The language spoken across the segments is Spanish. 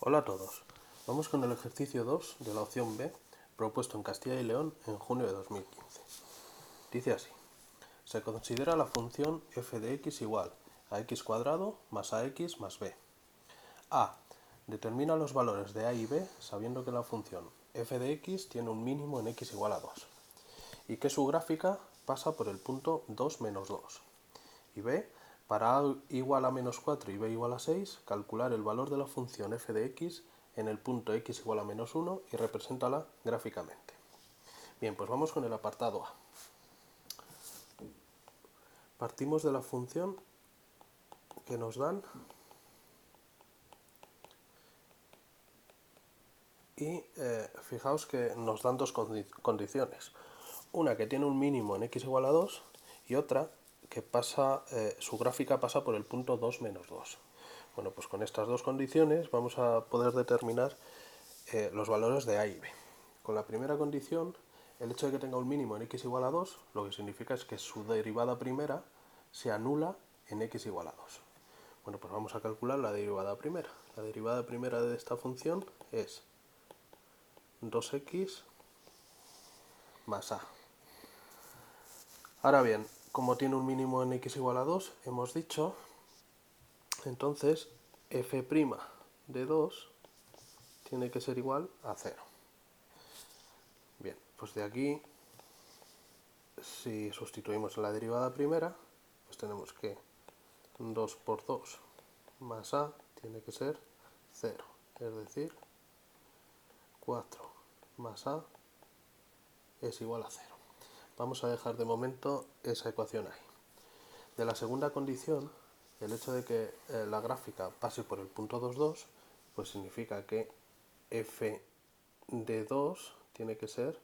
Hola a todos. Vamos con el ejercicio 2 de la opción B, propuesto en Castilla y León en junio de 2015. Dice así: se considera la función f de x igual a x cuadrado más ax más b. A. Determina los valores de a y b sabiendo que la función f de x tiene un mínimo en x igual a 2 y que su gráfica pasa por el punto 2 menos 2. Y b. Para a igual a menos 4 y b igual a 6, calcular el valor de la función f de x en el punto x igual a menos 1 y represéntala gráficamente. Bien, pues vamos con el apartado A. Partimos de la función que nos dan y fijaos que nos dan dos condiciones. Una que tiene un mínimo en x igual a 2 y otra que su gráfica pasa por el punto 2 menos 2. Bueno, pues con estas dos condiciones vamos a poder determinar los valores de a y b. Con la primera condición, el hecho de que tenga un mínimo en x igual a 2, lo que significa es que su derivada primera se anula en x igual a 2. Bueno, pues vamos a calcular la derivada primera. La derivada primera de esta función es 2x más a. Ahora bien, como tiene un mínimo en x igual a 2, hemos dicho, entonces f' de 2 tiene que ser igual a 0. Bien, pues de aquí, si sustituimos en la derivada primera, pues tenemos que 2 por 2 más a tiene que ser 0, es decir, 4 más a es igual a 0. Vamos a dejar de momento esa ecuación ahí. De la segunda condición, el hecho de que la gráfica pase por el punto 2, 2, pues significa que f de 2 tiene que ser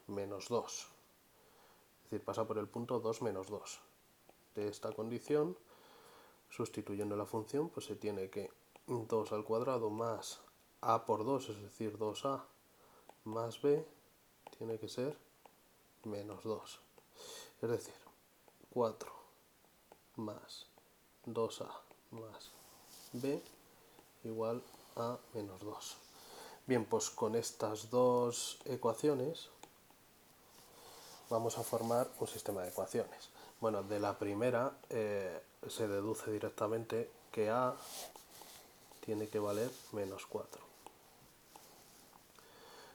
menos 2. Es decir, pasa por el punto 2 menos 2. De esta condición, sustituyendo la función, pues se tiene que 2 al cuadrado más a por 2, es decir, 2a más b, tiene que ser menos 2. Es decir, 4 más 2a más b igual a menos 2. Bien, pues con estas dos ecuaciones vamos a formar un sistema de ecuaciones. Bueno, de la primera se deduce directamente que a tiene que valer menos 4.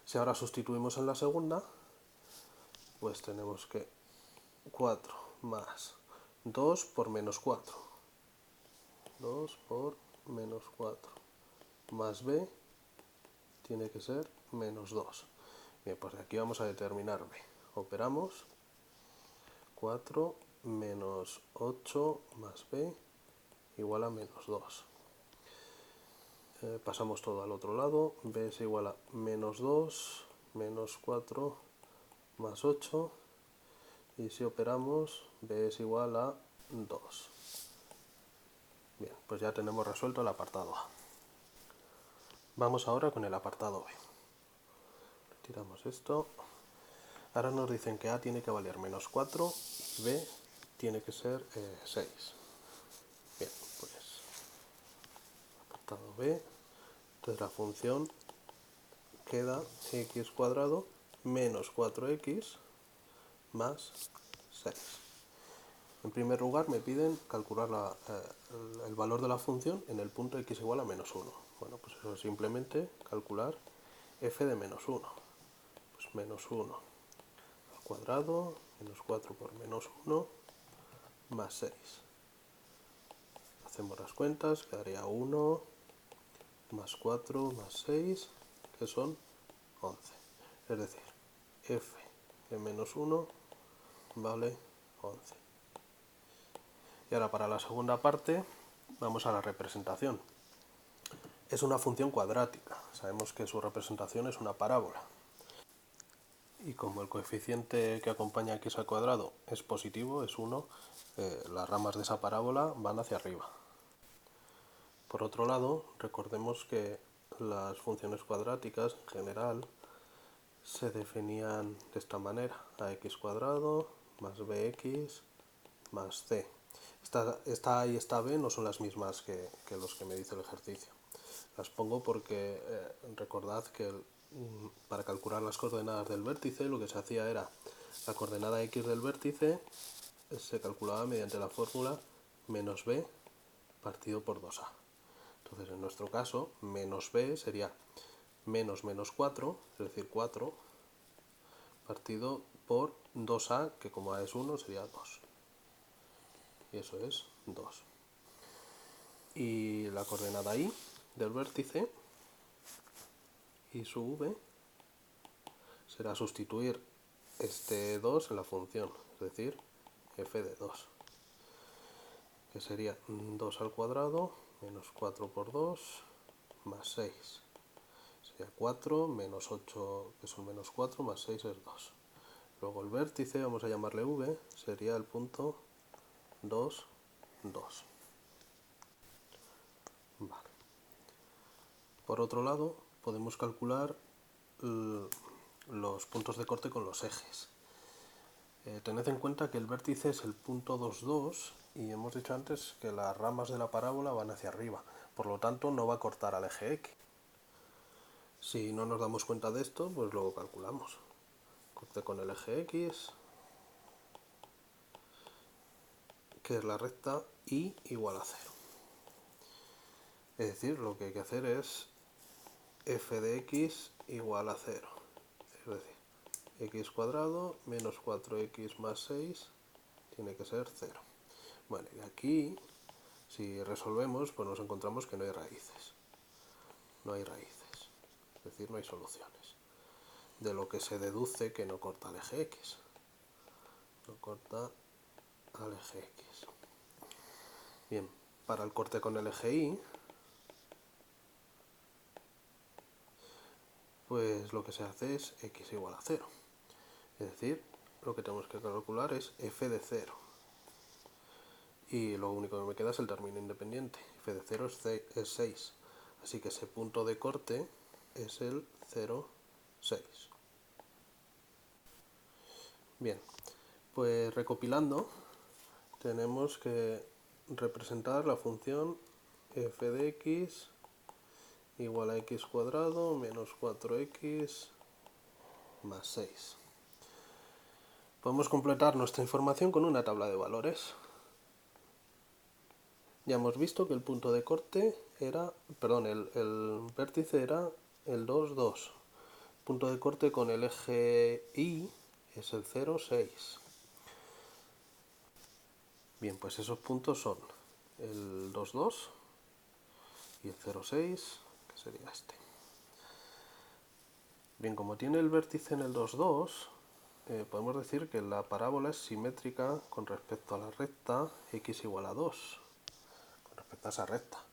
Si ahora sustituimos en la segunda, pues tenemos que 4 más 2 por menos 4. 2 por menos 4 más b tiene que ser menos 2. Bien, pues de aquí vamos a determinar b. Operamos 4 menos 8 más b igual a menos 2. Pasamos todo al otro lado, b es igual a menos 2, menos 4 más 8, y si operamos, b es igual a 2. Bien, pues ya tenemos resuelto el apartado A. Vamos ahora con el apartado B. Retiramos esto. Ahora nos dicen que a tiene que valer menos 4 y b tiene que ser 6. Bien, pues apartado B. Entonces la función queda x cuadrado menos 4x más 6. En primer lugar me piden calcular el valor de la función en el punto x igual a menos 1. Bueno, pues eso es simplemente calcular f de menos 1. Pues menos 1 al cuadrado, menos 4 por menos 1, más 6. Hacemos las cuentas, quedaría 1 más 4 más 6, que son 11. Es decir, f de menos 1 vale 11. Y ahora para la segunda parte vamos a la representación. Es una función cuadrática. Sabemos que su representación es una parábola. Y como el coeficiente que acompaña a x al cuadrado es positivo, es 1, las ramas de esa parábola van hacia arriba. Por otro lado, recordemos que las funciones cuadráticas en general se definían de esta manera: ax cuadrado más bx más c. Esta a y esta b no son las mismas que los que me dice el ejercicio. Las pongo porque recordad que para calcular las coordenadas del vértice lo que se hacía era la coordenada x del vértice se calculaba mediante la fórmula menos b partido por 2a. Entonces en nuestro caso menos b sería menos 4, es decir 4 partido por 2a, que como a es 1 sería 2. Y eso es 2. Y la coordenada y del vértice y su v será sustituir este 2 en la función, es decir, f de 2, que sería 2 al cuadrado menos 4 por 2 más 6. Sería 4 menos 8, que son menos 4, más 6 es 2. Luego el vértice, vamos a llamarle v, sería el punto 2, 2. Vale. Por otro lado, podemos calcular los puntos de corte con los ejes. Tened en cuenta que el vértice es el punto 2, 2 y hemos dicho antes que las ramas de la parábola van hacia arriba, por lo tanto no va a cortar al eje X. Si no nos damos cuenta de esto, pues luego calculamos. Corte con el eje X, que es la recta y igual a 0. Es decir, lo que hay que hacer es f de x igual a 0. Es decir, x cuadrado menos 4x más 6 tiene que ser 0. Bueno, y aquí, si resolvemos, pues nos encontramos que no hay raíces. No hay raíces. Es decir, no hay soluciones. De lo que se deduce que no corta al eje x. No corta al eje x. Bien, para el corte con el eje y, pues lo que se hace es x igual a 0. Es decir, lo que tenemos que calcular es f de 0. Y lo único que me queda es el término independiente. F de 0 es 6. Así que ese punto de corte es el 0, 6. Bien, pues recopilando, tenemos que representar la función f de x igual a x cuadrado menos 4x más 6. Podemos completar nuestra información con una tabla de valores. Ya hemos visto que el punto de corte era, perdón, el vértice era el 2, 2. Punto de corte con el eje Y es el 0, 6. Bien, pues esos puntos son el 2, 2 y el 0, 6, que sería este. Bien, como tiene el vértice en el 2, 2, podemos decir que la parábola es simétrica con respecto a la recta x igual a 2, con respecto a esa recta.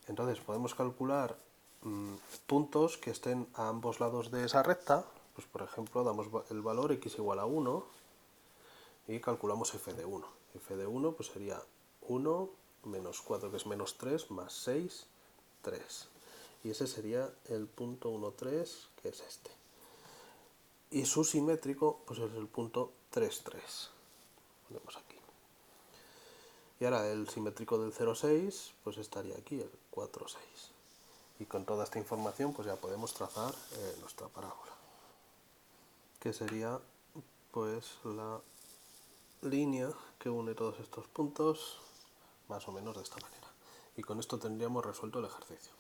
Entonces podemos calcular puntos que estén a ambos lados de esa recta. Pues por ejemplo damos el valor x igual a 1 y calculamos f de 1. F de 1 pues sería 1 menos 4, que es menos 3, más 6, 3. Y ese sería el punto 1, 3, que es este. Y su simétrico pues es el punto 3, 3. Ponemos aquí. Y ahora el simétrico del 0, 6 pues estaría aquí, el 4, 6. Y con toda esta información pues ya podemos trazar nuestra parábola, que sería pues la línea que une todos estos puntos más o menos de esta manera. Y con esto tendríamos resuelto el ejercicio.